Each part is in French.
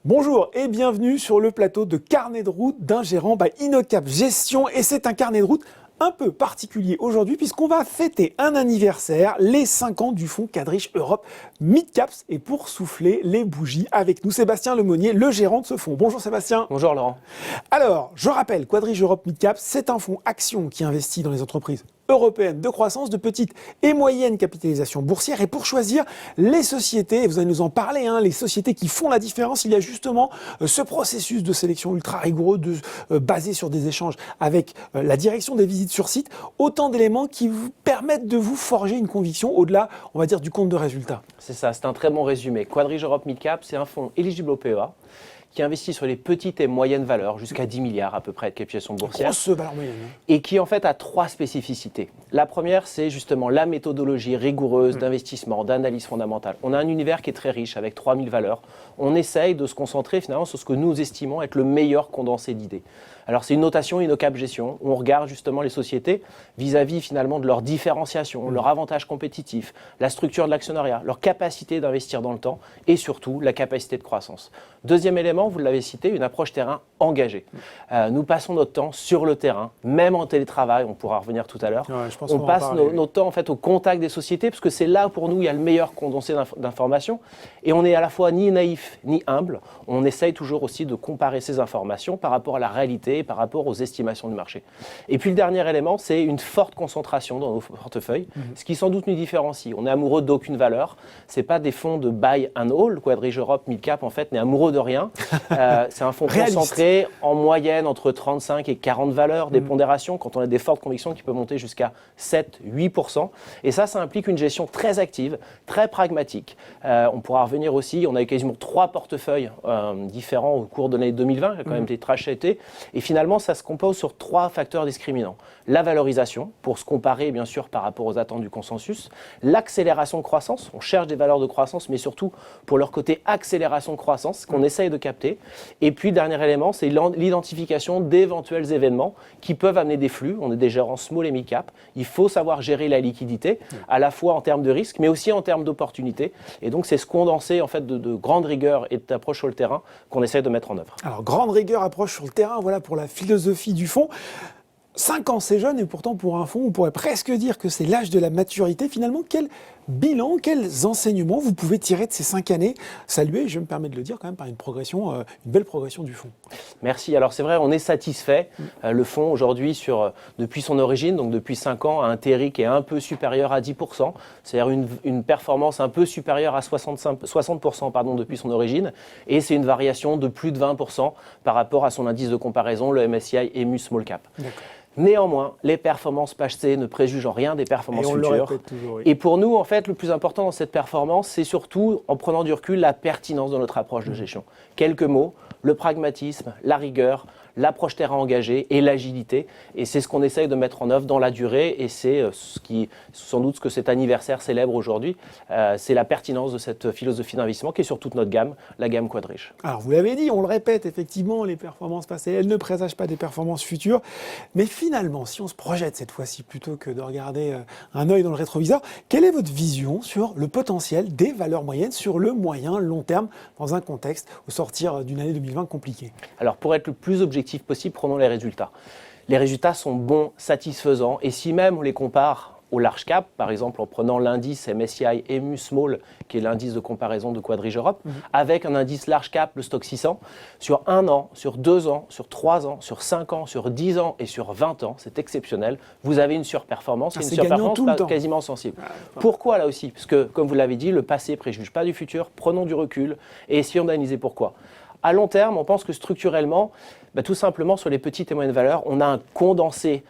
Bonjour et bienvenue sur le plateau de Carnet de route d'un gérant by InnoCap Gestion. Et c'est un carnet de route un peu particulier aujourd'hui puisqu'on va fêter un anniversaire, les 5 ans du fonds Quadriche Europe Midcaps. Et pour souffler les bougies avec nous, Sébastien Lemonnier, le gérant de ce fonds. Bonjour Sébastien. Bonjour Laurent. Alors, je rappelle, Quadriche Europe Midcaps, c'est un fonds action qui investit dans les entreprises européenne de croissance, de petite et moyenne capitalisation boursière. Et pour choisir les sociétés, et vous allez nous en parler, les sociétés qui font la différence, il y a justement ce processus de sélection ultra rigoureux basé sur des échanges avec la direction des visites sur site, autant d'éléments qui vous permettent de vous forger une conviction au-delà, on va dire, du compte de résultat. C'est ça, c'est un très bon résumé. Quadriche Europe Midcap, c'est un fonds éligible au PEA qui investit sur les petites et moyennes valeurs, jusqu'à 10 milliards à peu près de capitalisation boursière. Grosse valeur moyenne. Et qui en fait a 3 spécificités. La première, c'est justement la méthodologie rigoureuse d'investissement, d'analyse fondamentale. On a un univers qui est très riche avec 3000 valeurs. On essaye de se concentrer finalement sur ce que nous estimons être le meilleur condensé d'idées. Alors c'est une notation InnoCap Gestion où on regarde justement les sociétés vis-à-vis finalement de leur différenciation, leur avantage compétitif, la structure de l'actionnariat, leur capacité d'investir dans le temps et surtout la capacité de croissance. Deuxième élément, vous l'avez cité, une approche terrain engagée. Nous passons notre temps sur le terrain, même en télétravail, on pourra revenir tout à l'heure. Ouais, on passe notre temps en fait au contact des sociétés parce que c'est là pour nous il y a le meilleur condensé d'informations et on est à la fois ni naïf ni humble. On essaye toujours aussi de comparer ces informations par rapport à la réalité, par rapport aux estimations du marché. Et puis le dernier élément, c'est une forte concentration dans nos portefeuilles, ce qui sans doute nous différencie. On est amoureux d'aucune valeur. C'est pas des fonds de buy and hold. Quadriche Europe Midcap en fait n'est amoureux de rien. C'est un fonds concentré en moyenne entre 35 et 40 valeurs, des pondérations quand on a des fortes convictions qui peuvent monter jusqu'à 7-8%. Et ça implique une gestion très active, très pragmatique. On pourra revenir aussi, on a eu quasiment 3 portefeuilles différents au cours de l'année 2020, qui a quand même été tracheté. Et finalement, ça se compose sur 3 facteurs discriminants. La valorisation, pour se comparer bien sûr par rapport aux attentes du consensus. L'accélération de croissance, on cherche des valeurs de croissance, mais surtout pour leur côté accélération de croissance, qu'on essaye de capter. Et puis, le dernier élément, c'est l'identification d'éventuels événements qui peuvent amener des flux. On est des gérants small et mid-cap. Il faut savoir gérer la liquidité, à la fois en termes de risque, mais aussi en termes d'opportunité. Et donc, c'est ce condensé en fait, de grande rigueur et d'approche sur le terrain qu'on essaye de mettre en œuvre. Alors, grande rigueur, approche sur le terrain, voilà pour la philosophie du fonds. 5 ans, c'est jeune, et pourtant, pour un fonds, on pourrait presque dire que c'est l'âge de la maturité. Finalement, quel bilan, quels enseignements vous pouvez tirer de ces 5 années, salués, je me permets de le dire, quand même, par une belle progression du fonds? Merci. Alors, c'est vrai, on est satisfait. Le fonds, aujourd'hui, depuis son origine, donc depuis 5 ans, a un TRI qui est un peu supérieur à 10%, c'est-à-dire une performance un peu supérieure à 60% depuis son origine, et c'est une variation de plus de 20% par rapport à son indice de comparaison, le MSCI EMU Small Cap. Néanmoins, les performances passées ne préjugent en rien des performances futures. Et pour nous, en fait, le plus important dans cette performance, c'est surtout, en prenant du recul, la pertinence de notre approche de gestion. Quelques mots, le pragmatisme, la rigueur, l'approche terrain engagée et l'agilité. Et c'est ce qu'on essaye de mettre en œuvre dans la durée. Et c'est sans doute ce que cet anniversaire célèbre aujourd'hui. C'est la pertinence de cette philosophie d'investissement qui est sur toute notre gamme, la gamme Quadriche. Alors, vous l'avez dit, on le répète, effectivement, les performances passées, elles ne présagent pas des performances futures. Mais finalement, si on se projette cette fois-ci, plutôt que de regarder un œil dans le rétroviseur, quelle est votre vision sur le potentiel des valeurs moyennes sur le moyen, long terme, dans un contexte au sortir d'une année 2020 compliquée? Alors, pour être le plus objectif possible, prenons les résultats. Les résultats sont bons, satisfaisants, et si même on les compare au large cap, par exemple en prenant l'indice MSCI EMU Small, qui est l'indice de comparaison de Quadriche Europe, avec un indice large cap, le stock 600, sur 1 an, sur 2 ans, sur 3 ans, sur 5 ans, sur 10 ans et sur 20 ans, c'est exceptionnel, vous avez une surperformance, une surperformance quasiment sensible. Pourquoi là aussi? Parce que, comme vous l'avez dit, le passé ne préjuge pas du futur, prenons du recul et essayons d'analyser pourquoi. À long terme, on pense que structurellement, tout simplement sur les petites et moyennes valeurs, on a un condensé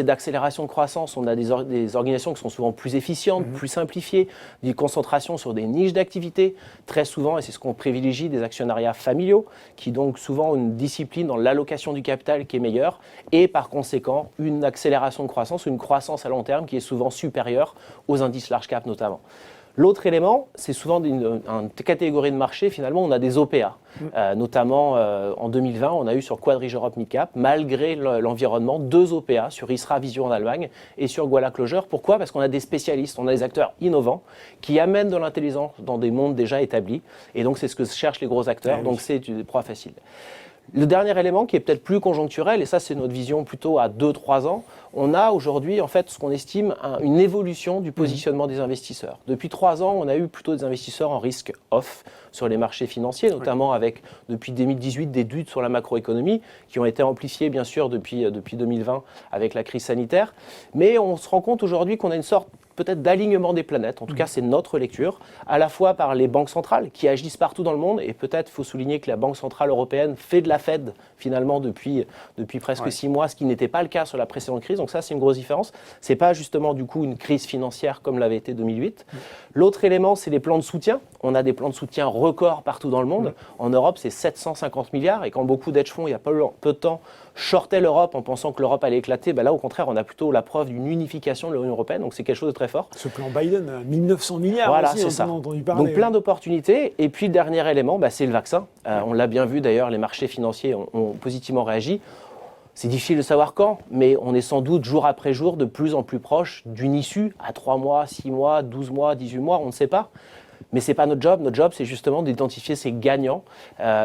d'accélération de croissance, on a des organisations qui sont souvent plus efficientes, plus simplifiées, des concentrations sur des niches d'activité, très souvent, et c'est ce qu'on privilégie, des actionnariats familiaux, qui donc souvent ont une discipline dans l'allocation du capital qui est meilleure, et par conséquent, une accélération de croissance, une croissance à long terme qui est souvent supérieure aux indices large cap notamment. L'autre élément, c'est souvent une catégorie de marché, finalement, on a des OPA. Notamment en 2020, on a eu sur Quadrige Europe Midcap, malgré l'environnement, 2 OPA sur Isra Visio en Allemagne et sur Goala Closure. Pourquoi ? Parce qu'on a des spécialistes, on a des acteurs innovants qui amènent de l'intelligence dans des mondes déjà établis. Et donc, c'est ce que cherchent les gros acteurs. Donc, c'est une proie facile. Le dernier élément qui est peut-être plus conjoncturel, et ça c'est notre vision plutôt à 2-3 ans, on a aujourd'hui en fait ce qu'on estime une évolution du positionnement des investisseurs. Depuis 3 ans, on a eu plutôt des investisseurs en risque off sur les marchés financiers, notamment avec depuis 2018 des doutes sur la macroéconomie qui ont été amplifiés bien sûr depuis 2020 avec la crise sanitaire. Mais on se rend compte aujourd'hui qu'on a une sorte peut-être d'alignement des planètes, en tout cas c'est notre lecture, à la fois par les banques centrales qui agissent partout dans le monde, et peut-être il faut souligner que la Banque Centrale Européenne fait de la Fed finalement depuis presque 6 mois, ce qui n'était pas le cas sur la précédente crise, donc ça c'est une grosse différence. Ce n'est pas justement du coup une crise financière comme l'avait été 2008. L'autre élément c'est les plans de soutien. On a des plans de soutien records partout dans le monde. En Europe c'est 750 milliards, et quand beaucoup d'hedge funds il y a peu de temps shortaient l'Europe en pensant que l'Europe allait éclater, là au contraire on a plutôt la preuve d'une unification de l'Union européenne, donc c'est quelque chose de très fort. Ce plan Biden, 1900 milliards voilà, aussi, c'est ça. on a entendu parler. Donc plein d'opportunités. Et puis le dernier élément, c'est le vaccin. On l'a bien vu d'ailleurs, les marchés financiers ont positivement réagi. C'est difficile de savoir quand, mais on est sans doute jour après jour de plus en plus proche d'une issue à 3 mois, 6 mois, 12 mois, 18 mois, on ne sait pas. Mais ce n'est pas notre job. Notre job, c'est justement d'identifier ces gagnants.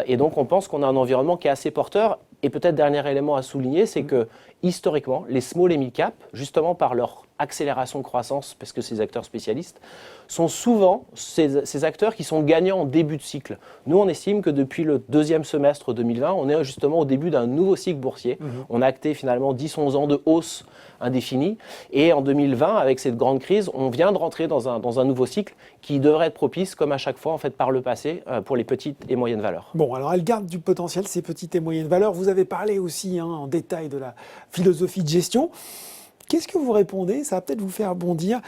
Et donc, on pense qu'on a un environnement qui est assez porteur. Et peut-être dernier élément à souligner, c'est que historiquement, les small et mid cap, justement par leur accélération de croissance, parce que ces acteurs spécialistes, sont souvent ces acteurs qui sont gagnants en début de cycle. Nous, on estime que depuis le 2e semestre 2020, on est justement au début d'un nouveau cycle boursier. On a acté finalement 10-11 ans de hausse indéfinie. Et en 2020, avec cette grande crise, on vient de rentrer dans un nouveau cycle qui devrait être propice, comme à chaque fois, en fait, par le passé, pour les petites et moyennes valeurs. Bon, alors elles gardent du potentiel, ces petites et moyennes valeurs. Vous avez parlé aussi en détail de la philosophie de gestion. Qu'est-ce que vous répondez ? Ça va peut-être vous faire bondir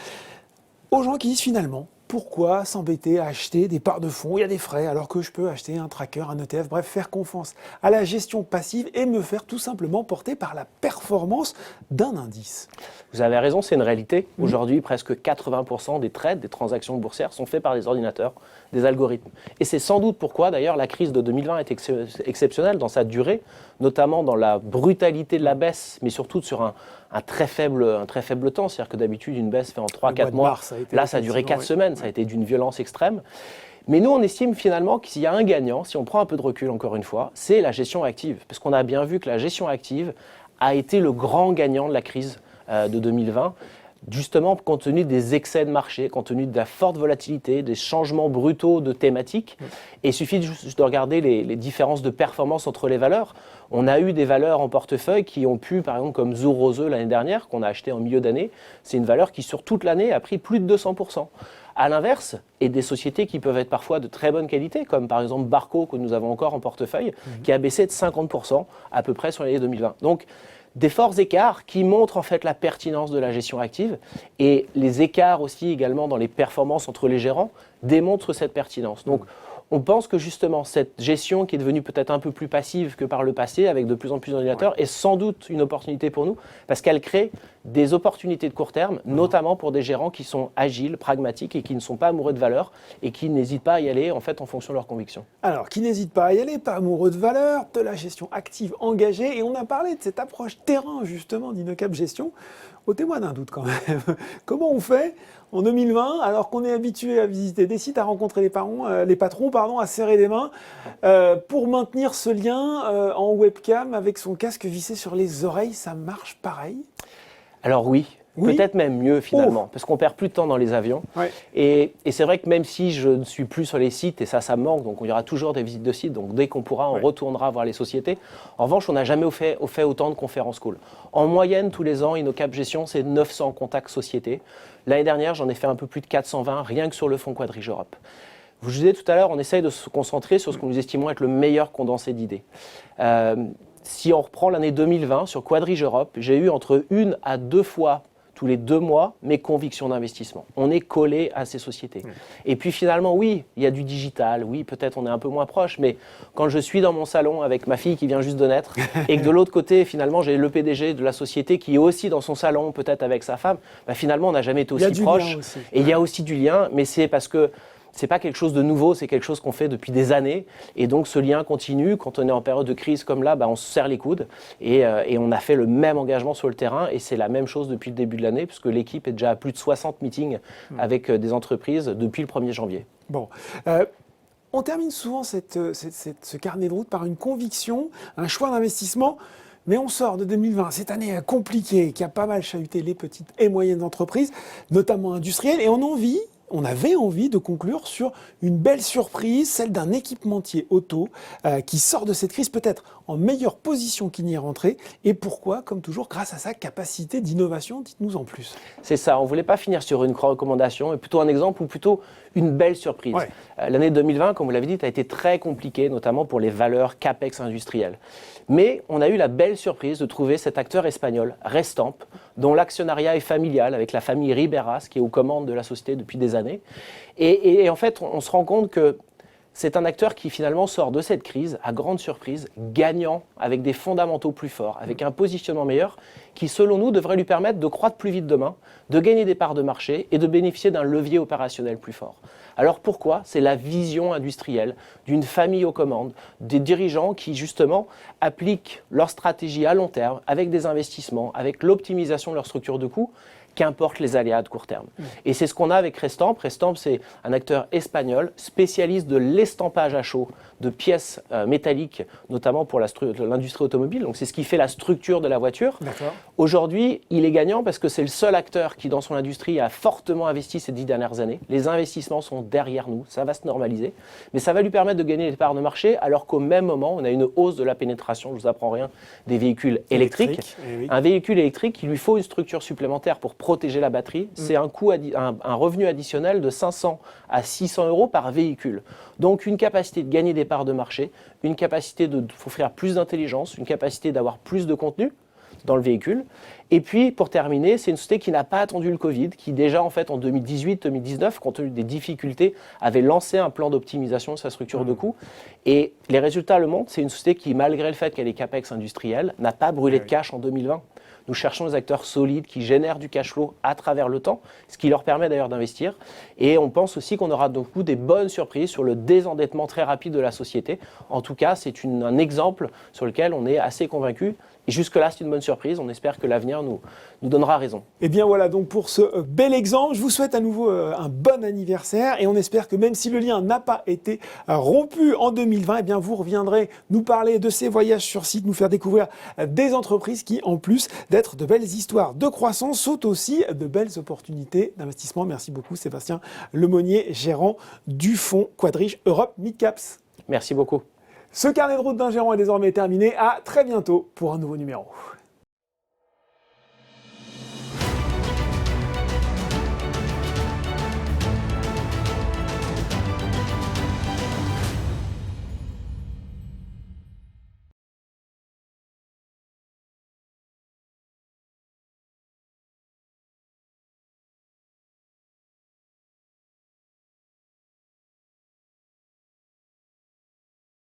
aux gens qui disent finalement, pourquoi s'embêter à acheter des parts de fonds ? Il y a des frais, alors que je peux acheter un tracker, un ETF, bref, faire confiance à la gestion passive et me faire tout simplement porter par la performance d'un indice. Vous avez raison, c'est une réalité. Aujourd'hui, presque 80% des trades, des transactions boursières sont faits par des ordinateurs, des algorithmes. Et c'est sans doute pourquoi, d'ailleurs, la crise de 2020 est exceptionnelle dans sa durée, notamment dans la brutalité de la baisse, mais surtout sur un très faible temps. C'est-à-dire que d'habitude, une baisse fait en 3-4 mois. Là, ça a duré 4 semaines. Ça a été d'une violence extrême. Mais nous, on estime finalement qu'il y a un gagnant, si on prend un peu de recul encore une fois, c'est la gestion active. Parce qu'on a bien vu que la gestion active a été le grand gagnant de la crise de 2020, justement compte tenu des excès de marché, compte tenu de la forte volatilité, des changements brutaux de thématiques. Et il suffit juste de regarder les différences de performance entre les valeurs. On a eu des valeurs en portefeuille qui ont pu, par exemple comme Zoo Roseux l'année dernière, qu'on a acheté en milieu d'année, c'est une valeur qui sur toute l'année a pris plus de 200%. À l'inverse, et des sociétés qui peuvent être parfois de très bonne qualité, comme par exemple Barco, que nous avons encore en portefeuille, qui a baissé de 50% à peu près sur l'année 2020. Donc, des forts écarts qui montrent en fait la pertinence de la gestion active, et les écarts aussi également dans les performances entre les gérants démontrent cette pertinence. Donc, on pense que justement cette gestion qui est devenue peut-être un peu plus passive que par le passé, avec de plus en plus d'ordinateurs, est sans doute une opportunité pour nous, parce qu'elle crée des opportunités de court terme, notamment pour des gérants qui sont agiles, pragmatiques et qui ne sont pas amoureux de valeur et qui n'hésitent pas à y aller en fait en fonction de leurs convictions. Alors, qui n'hésitent pas à y aller, pas amoureux de valeur, de la gestion active engagée, et on a parlé de cette approche terrain justement d'Inocap Gestion. Ôtez-moi d'un doute quand même. Comment on fait en 2020, alors qu'on est habitué à visiter des sites, à rencontrer les patrons, à serrer les mains, pour maintenir ce lien en webcam avec son casque vissé sur les oreilles, ça marche pareil ? Alors oui. Peut-être même mieux finalement, parce qu'on perd plus de temps dans les avions. Ouais. Et c'est vrai que même si je ne suis plus sur les sites, et ça me manque, donc il y aura toujours des visites de sites, donc dès qu'on pourra, on retournera voir les sociétés. En revanche, on n'a jamais fait autant de conférences call. En moyenne, tous les ans, Inocap Gestion, c'est 900 contacts sociétés. L'année dernière, j'en ai fait un peu plus de 420, rien que sur le fonds Quadrige Europe. Je vous disais tout à l'heure, on essaye de se concentrer sur ce que nous estimons être le meilleur condensé d'idées. Si on reprend l'année 2020, sur Quadrige Europe, j'ai eu entre 1 à 2 fois tous les 2 mois mes convictions d'investissement. On est collé à ces sociétés. Et puis finalement, oui, il y a du digital, oui, peut-être on est un peu moins proche, mais quand je suis dans mon salon avec ma fille qui vient juste de naître, et que de l'autre côté, finalement, j'ai le PDG de la société qui est aussi dans son salon, peut-être avec sa femme, bah, finalement, on n'a jamais été aussi proche. Et il y a aussi du lien, mais c'est parce que c'est pas quelque chose de nouveau, c'est quelque chose qu'on fait depuis des années. Et donc, ce lien continue. Quand on est en période de crise comme là, bah, on se serre les coudes. Et on a fait le même engagement sur le terrain. Et c'est la même chose depuis le début de l'année, puisque l'équipe est déjà à plus de 60 meetings avec des entreprises depuis le 1er janvier. Bon. On termine souvent ce carnet de route par une conviction, un choix d'investissement. Mais on sort de 2020, cette année compliquée, qui a pas mal chahuté les petites et moyennes entreprises, notamment industrielles. Et on avait envie de conclure sur une belle surprise, celle d'un équipementier auto qui sort de cette crise peut-être en meilleure position qu'il n'y est rentré. Et pourquoi? Comme toujours, grâce à sa capacité d'innovation. Dites-nous en plus. C'est ça, on ne voulait pas finir sur une recommandation, mais plutôt un exemple ou plutôt une belle surprise. Ouais. L'année 2020, comme vous l'avez dit, a été très compliquée, notamment pour les valeurs CAPEX industrielles. Mais on a eu la belle surprise de trouver cet acteur espagnol, Restamp, dont l'actionnariat est familial avec la famille Riberas, qui est aux commandes de la société depuis des années. Et en fait, on se rend compte que c'est un acteur qui finalement sort de cette crise, à grande surprise, gagnant, avec des fondamentaux plus forts, avec un positionnement meilleur, qui selon nous devrait lui permettre de croître plus vite demain, de gagner des parts de marché et de bénéficier d'un levier opérationnel plus fort. Alors pourquoi? C'est la vision industrielle d'une famille aux commandes, des dirigeants qui justement appliquent leur stratégie à long terme, avec des investissements, avec l'optimisation de leur structure de coûts, qu'importe les aléas de court terme. Et c'est ce qu'on a avec Restamp. Restamp, c'est un acteur espagnol spécialiste de l'estampage à chaud de pièces métalliques, notamment pour l'industrie automobile. Donc c'est ce qui fait la structure de la voiture. Aujourd'hui, il est gagnant parce que c'est le seul acteur qui, dans son industrie, a fortement investi ces 10 dernières années. Les investissements sont derrière nous, ça va se normaliser. Mais ça va lui permettre de gagner des parts de marché, alors qu'au même moment, on a une hausse de la pénétration, je ne vous apprends rien, des véhicules électriques. Oui. Un véhicule électrique, il lui faut une structure supplémentaire pour protéger la batterie. C'est un revenu additionnel de 500 à 600 euros par véhicule. Donc une capacité de gagner des parts de marché, une capacité d'offrir plus d'intelligence, une capacité d'avoir plus de contenu dans le véhicule. Et puis, pour terminer, c'est une société qui n'a pas attendu le Covid, qui déjà, en fait, en 2018-2019, compte tenu des difficultés, avait lancé un plan d'optimisation de sa structure de coûts. Et les résultats le montrent. C'est une société qui, malgré le fait qu'elle est CAPEX industrielle, n'a pas brûlé de cash en 2020. Nous cherchons des acteurs solides qui génèrent du cash flow à travers le temps, ce qui leur permet d'ailleurs d'investir. Et on pense aussi qu'on aura donc des bonnes surprises sur le désendettement très rapide de la société. En tout cas, c'est un exemple sur lequel on est assez convaincu. Et jusque-là, c'est une bonne surprise. On espère que l'avenir nous donnera raison. Et bien voilà donc pour ce bel exemple. Je vous souhaite à nouveau un bon anniversaire et on espère que même si le lien n'a pas été rompu en 2020, eh bien vous reviendrez nous parler de ces voyages sur site, nous faire découvrir des entreprises qui, en plus d'être de belles histoires de croissance, sont aussi de belles opportunités d'investissement. Merci beaucoup Sébastien Lemonnier, gérant du fonds Quadriche Europe Midcaps. Merci beaucoup. Ce carnet de route d'un gérant est désormais terminé. À très bientôt pour un nouveau numéro.